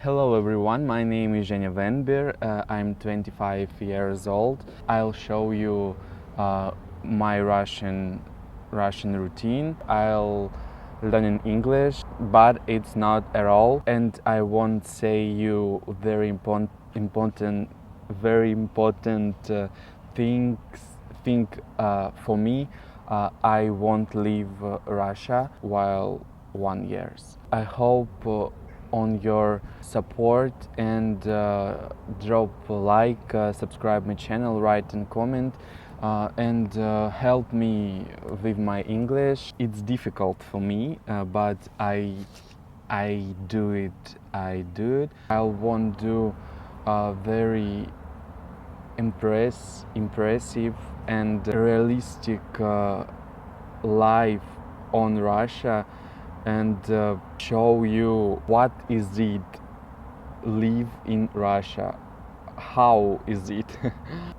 Hello everyone, my name is Zhenya Venbir. I'm 25 years old. I'll show you my Russian routine. I'll learn in English, but it's not at all. And I won't say you very important things. For me, I won't leave Russia while 1 year. I hope on your support and drop a like, subscribe my channel, write and comment, and help me with my English. It's difficult for me, but I do it. I want to do very impressive and realistic life on Russia, and show you what is it live in Russia, how is it.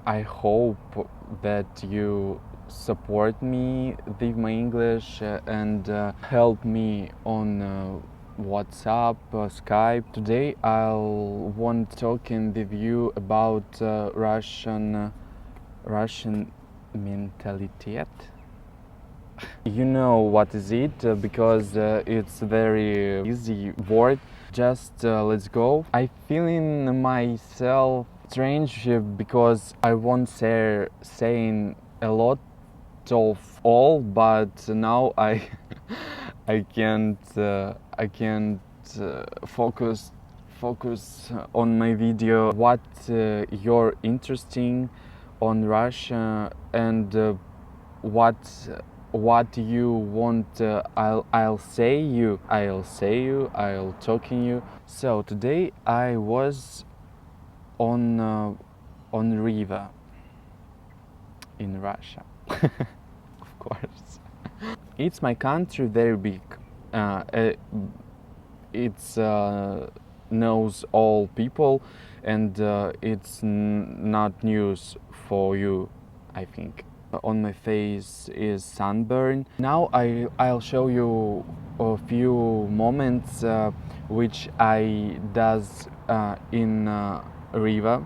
I hope that you support me with my English and help me on WhatsApp, Skype. Today I'll want talking with you about Russian mentality. You know what is it, because it's a very easy word. Just let's go. I feeling myself strange because I won't saying a lot of all, but now I I can't focus on my video. What you're interesting on Russia, and what you want, I'll talking you. So today I was on river in Russia. Of course. It's my country, very big. It's knows all people, and it's not news for you, I think. On my face is sunburn. Now I'll show you a few moments which I does in river.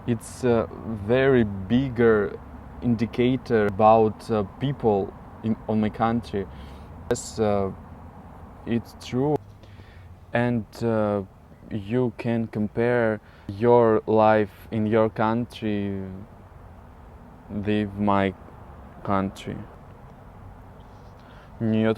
It's a very bigger indicator about people on my country. Yes, it's true, and you can compare your life in your country with my country. Нет.